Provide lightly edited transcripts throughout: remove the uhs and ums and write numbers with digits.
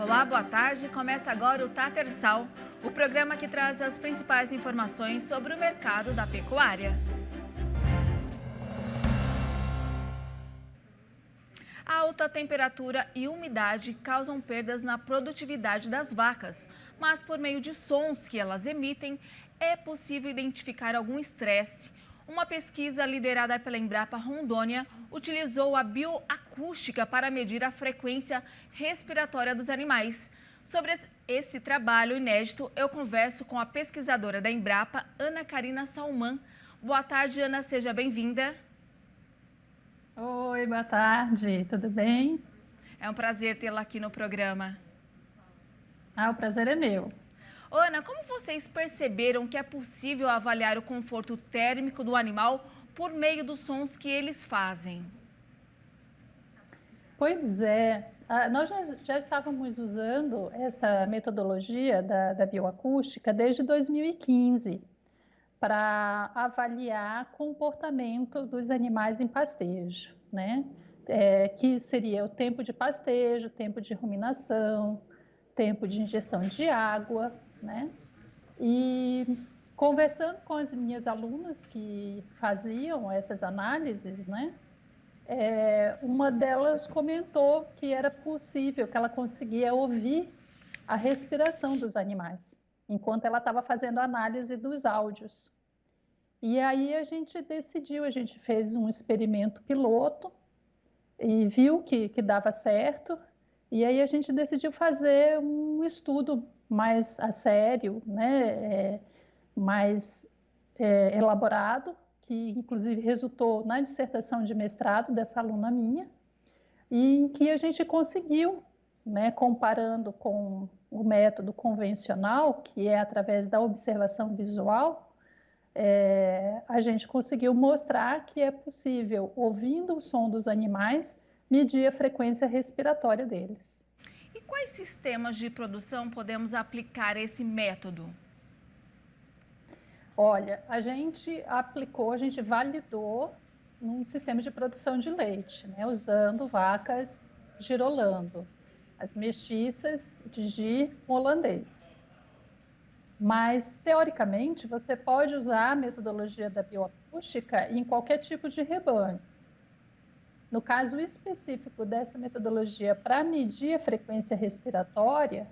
Olá, boa tarde. Começa agora o Tatersal, o programa que traz as principais informações sobre o mercado da pecuária. A alta temperatura e umidade causam perdas na produtividade das vacas, mas por meio de sons que elas emitem, é possível identificar algum estresse. Uma pesquisa liderada pela Embrapa Rondônia utilizou a bioacústica para medir a frequência respiratória dos animais. Sobre esse trabalho inédito, eu converso com a pesquisadora da Embrapa, Ana Karina Salman. Boa tarde, Ana, seja bem-vinda. Oi, boa tarde, tudo bem? É um prazer tê-la aqui no programa. O prazer é meu. Ana, como vocês perceberam que é possível avaliar o conforto térmico do animal por meio dos sons que eles fazem? Pois é, nós já estávamos usando essa metodologia da bioacústica desde 2015 para avaliar comportamento dos animais em pastejo, né? Que seria o tempo de pastejo, tempo de ruminação, tempo de ingestão de água, né? E conversando com as minhas alunas que faziam essas análises, né? Uma delas comentou que era possível, que ela conseguia ouvir a respiração dos animais, enquanto ela estava fazendo a análise dos áudios. E aí a gente fez um experimento piloto e viu que dava certo, e aí a gente decidiu fazer um estudo mais a sério, né? Mais elaborado, que inclusive resultou na dissertação de mestrado dessa aluna minha, e em que a gente conseguiu, né, comparando com o método convencional, que é através da observação visual, a gente conseguiu mostrar que é possível, ouvindo o som dos animais, medir a frequência respiratória deles. E quais sistemas de produção podemos aplicar esse método? Olha, a gente validou num sistema de produção de leite, né, usando vacas girolando, as mestiças de gir holandês. Mas, teoricamente, você pode usar a metodologia da bioacústica em qualquer tipo de rebanho. No caso específico dessa metodologia para medir a frequência respiratória,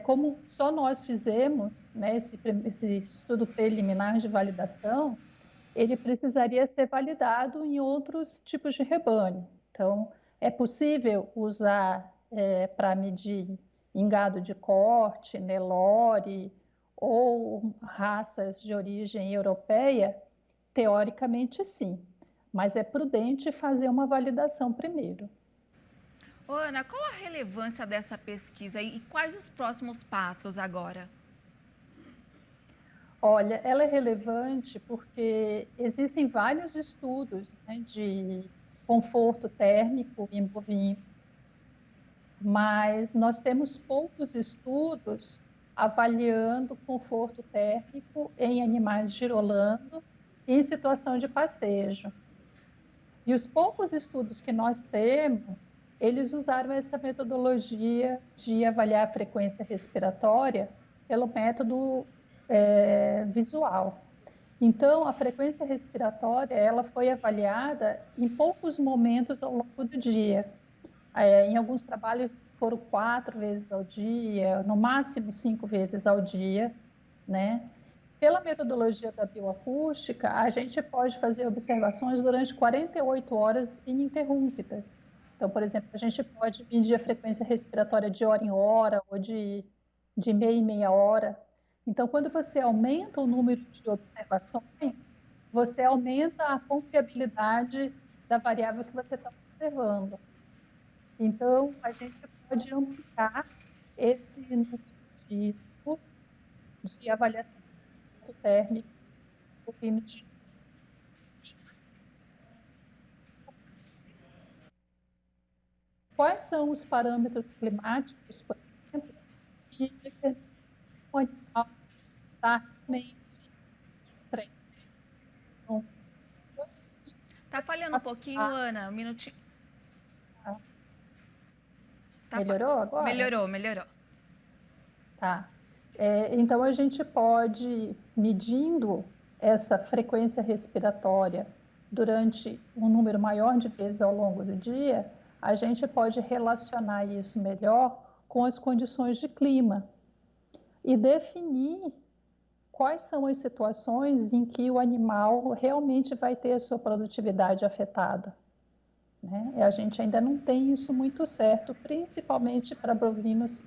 como só nós fizemos, né, esse estudo preliminar de validação, ele precisaria ser validado em outros tipos de rebanho. Então, é possível usar para medir em gado de corte, Nelore ou raças de origem europeia? Teoricamente, sim, mas é prudente fazer uma validação primeiro. Ana, qual a relevância dessa pesquisa e quais os próximos passos agora? Olha, ela é relevante porque existem vários estudos, né, de conforto térmico em bovinos, mas nós temos poucos estudos avaliando conforto térmico em animais girolando em situação de pastejo. E os poucos estudos que nós temos, eles usaram essa metodologia de avaliar a frequência respiratória pelo método visual. Então, a frequência respiratória ela foi avaliada em poucos momentos ao longo do dia. Em alguns trabalhos foram 4 vezes ao dia, no máximo 5 vezes ao dia, né? Pela metodologia da bioacústica, a gente pode fazer observações durante 48 horas ininterruptas. Então, por exemplo, a gente pode medir a frequência respiratória de hora em hora ou de meia em meia hora. Então, quando você aumenta o número de observações, você aumenta a confiabilidade da variável que você está observando. Então, a gente pode ampliar esse número de estudos de avaliação térmico bovino de Quais são os parâmetros climáticos, por exemplo, que determinam o animal estar realmente estresse? Tá falhando um pouquinho, Ana, um minutinho. Melhorou agora? Melhorou. Tá. Então, a gente pode, medindo essa frequência respiratória durante um número maior de vezes ao longo do dia, a gente pode relacionar isso melhor com as condições de clima e definir quais são as situações em que o animal realmente vai ter a sua produtividade afetada, né? A gente ainda não tem isso muito certo, principalmente para bovinos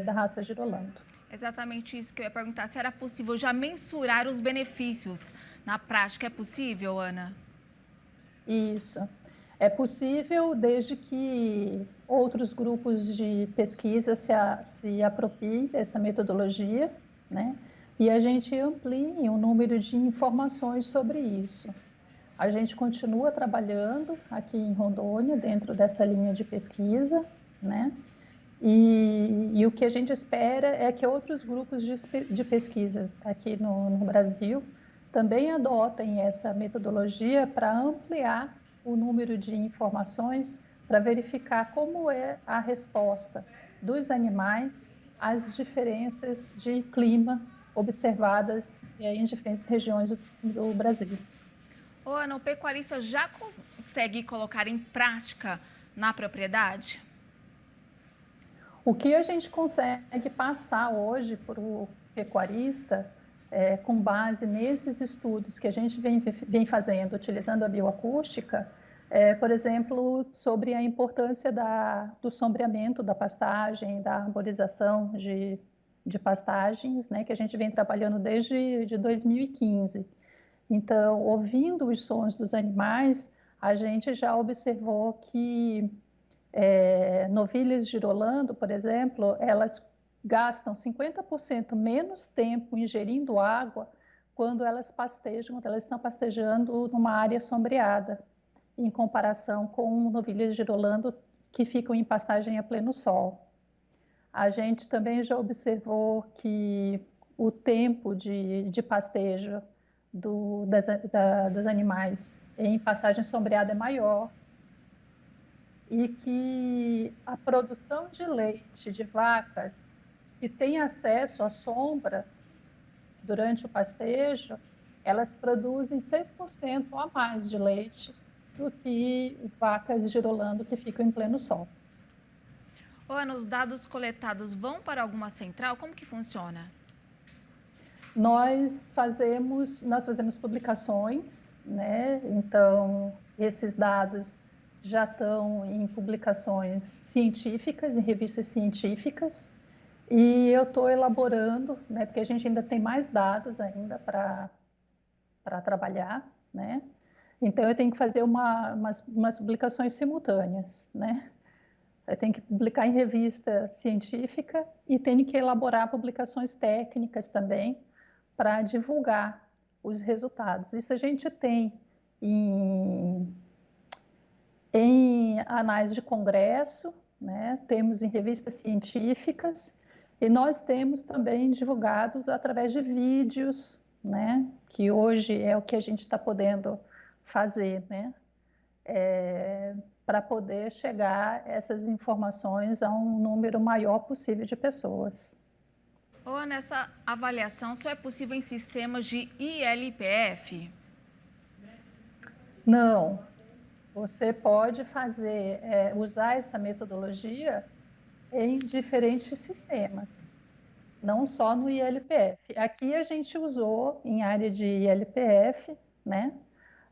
da raça Girolando. Exatamente isso que eu ia perguntar, se era possível já mensurar os benefícios. Na prática, é possível, Ana? Isso. É possível desde que outros grupos de pesquisa se apropriem dessa metodologia, né? E a gente amplie o número de informações sobre isso. A gente continua trabalhando aqui em Rondônia, dentro dessa linha de pesquisa, né? E o que a gente espera é que outros grupos de pesquisas aqui no Brasil também adotem essa metodologia para ampliar o número de informações, para verificar como é a resposta dos animais às diferenças de clima observadas em diferentes regiões do Brasil. Ô, Ana, o pecuarista já consegue colocar em prática na propriedade? O que a gente consegue passar hoje para o pecuarista, com base nesses estudos que a gente vem fazendo, utilizando a bioacústica, por exemplo, sobre a importância do sombreamento da pastagem, da arborização de pastagens, né, que a gente vem trabalhando desde 2015. Então, ouvindo os sons dos animais, a gente já observou que novilhas girolando, por exemplo, elas gastam 50% menos tempo ingerindo água quando elas estão pastejando numa área sombreada, em comparação com novilhas girolando que ficam em pastagem a pleno sol. A gente também já observou que o tempo de pastejo dos animais em pastagem sombreada é maior, e que a produção de leite de vacas que têm acesso à sombra durante o pastejo, elas produzem 6% a mais de leite do que vacas girolando que ficam em pleno sol. Ana, os dados coletados vão para alguma central? Como que funciona? Nós fazemos publicações, né? Então, esses dados já estão em publicações científicas, em revistas científicas, e eu estou elaborando, né, porque a gente ainda tem mais dados ainda para trabalhar, né? Então, eu tenho que fazer umas publicações simultâneas, né? Eu tenho que publicar em revista científica e tenho que elaborar publicações técnicas também para divulgar os resultados. Isso a gente tem em anais de congresso, né? Temos em revistas científicas e nós temos também divulgados através de vídeos, né? Que hoje é o que a gente está podendo fazer, né? Para poder chegar essas informações a um número maior possível de pessoas. Ana, essa avaliação só é possível em sistemas de ILPF? Não. Você pode usar essa metodologia em diferentes sistemas, não só no ILPF. Aqui a gente usou em área de ILPF, né?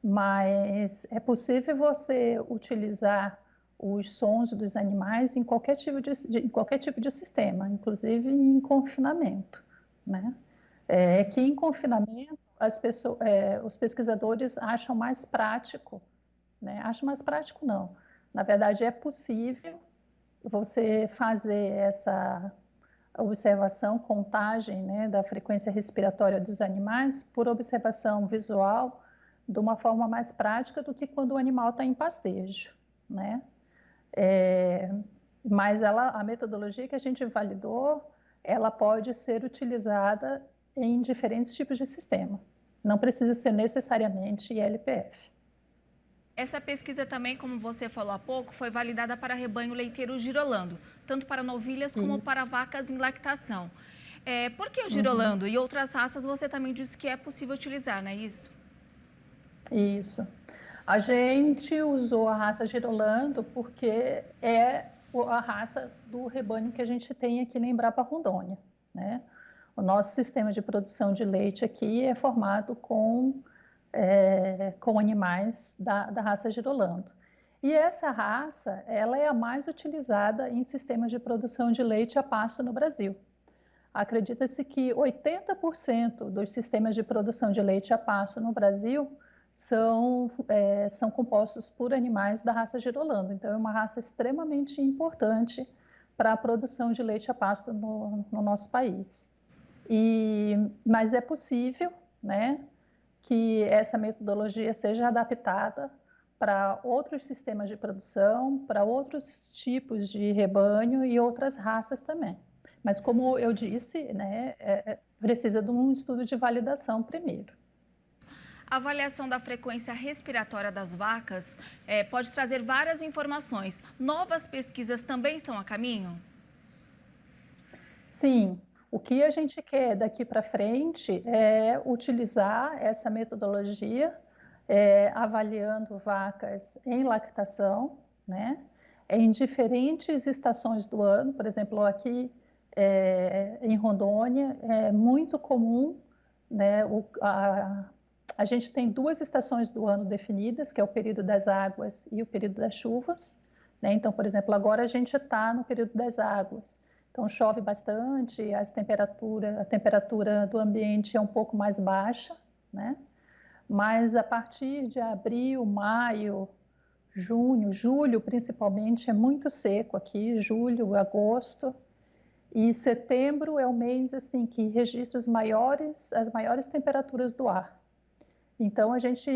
Mas é possível você utilizar os sons dos animais em qualquer tipo de sistema, inclusive em confinamento, né? Que em confinamento os pesquisadores acham mais prático, né? Acho mais prático não. Na verdade, é possível você fazer essa observação, contagem, né, da frequência respiratória dos animais por observação visual de uma forma mais prática do que quando o animal está em pastejo, né? Mas a metodologia que a gente validou, ela pode ser utilizada em diferentes tipos de sistema. Não precisa ser necessariamente ILPF. Essa pesquisa também, como você falou há pouco, foi validada para rebanho leiteiro girolando, tanto para novilhas como para vacas em lactação. Por que o girolando e outras raças você também disse que é possível utilizar, não é isso? Isso. A gente usou a raça Girolando porque é a raça do rebanho que a gente tem aqui na Embrapa Rondônia, né? O nosso sistema de produção de leite aqui é formado com animais da raça Girolando. E essa raça, ela é a mais utilizada em sistemas de produção de leite a pasto no Brasil. Acredita-se que 80% dos sistemas de produção de leite a pasto no Brasil são compostos por animais da raça Girolando. Então, é uma raça extremamente importante para a produção de leite a pasto no nosso país. Mas é possível, né, que essa metodologia seja adaptada para outros sistemas de produção, para outros tipos de rebanho e outras raças também. Mas, como eu disse, né, precisa de um estudo de validação primeiro. A avaliação da frequência respiratória das vacas pode trazer várias informações. Novas pesquisas também estão a caminho? Sim. O que a gente quer daqui para frente é utilizar essa metodologia, avaliando vacas em lactação, né, em diferentes estações do ano. Por exemplo, aqui em Rondônia é muito comum, né, a gente tem 2 estações do ano definidas, que é o período das águas e o período das chuvas, né? Então, por exemplo, agora a gente está no período das águas. Então, chove bastante, a temperatura do ambiente é um pouco mais baixa, né? Mas a partir de abril, maio, junho, julho principalmente, é muito seco aqui, julho, agosto. E setembro é o mês assim, que registra as maiores temperaturas do ar. Então, a gente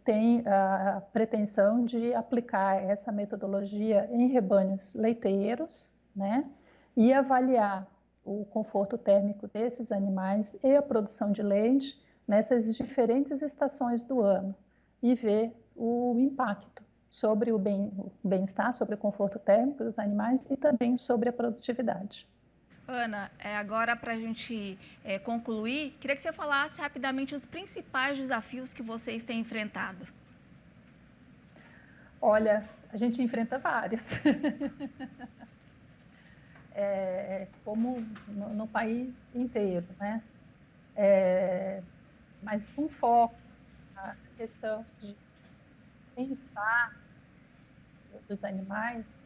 tem a pretensão de aplicar essa metodologia em rebanhos leiteiros, né? E avaliar o conforto térmico desses animais e a produção de leite nessas diferentes estações do ano e ver o impacto sobre o bem-estar, sobre o conforto térmico dos animais e também sobre a produtividade. Ana, agora para a gente concluir, queria que você falasse rapidamente os principais desafios que vocês têm enfrentado. Olha, a gente enfrenta vários. Como no país inteiro, né? Mas com foco na questão de bem-estar dos animais,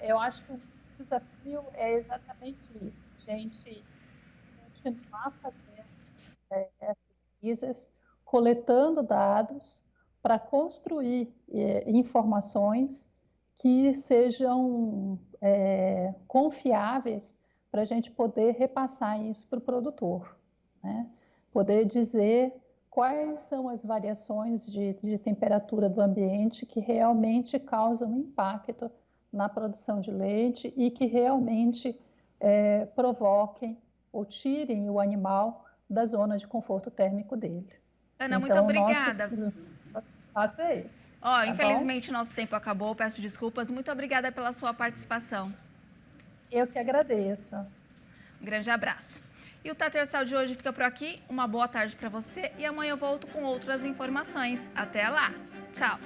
eu acho que o desafio é exatamente isso, a gente continuar fazendo as pesquisas, coletando dados para construir informações que sejam confiáveis para a gente poder repassar isso para o produtor, né? Poder dizer quais são as variações de temperatura do ambiente que realmente causam impacto na produção de leite e que realmente provoquem ou tirem o animal da zona de conforto térmico dele. Ana, então, muito obrigada. Nosso passo é esse. Infelizmente, nosso tempo acabou, peço desculpas. Muito obrigada pela sua participação. Eu que agradeço. Um grande abraço. E o Tatersal de hoje fica por aqui. Uma boa tarde para você e amanhã eu volto com outras informações. Até lá. Tchau.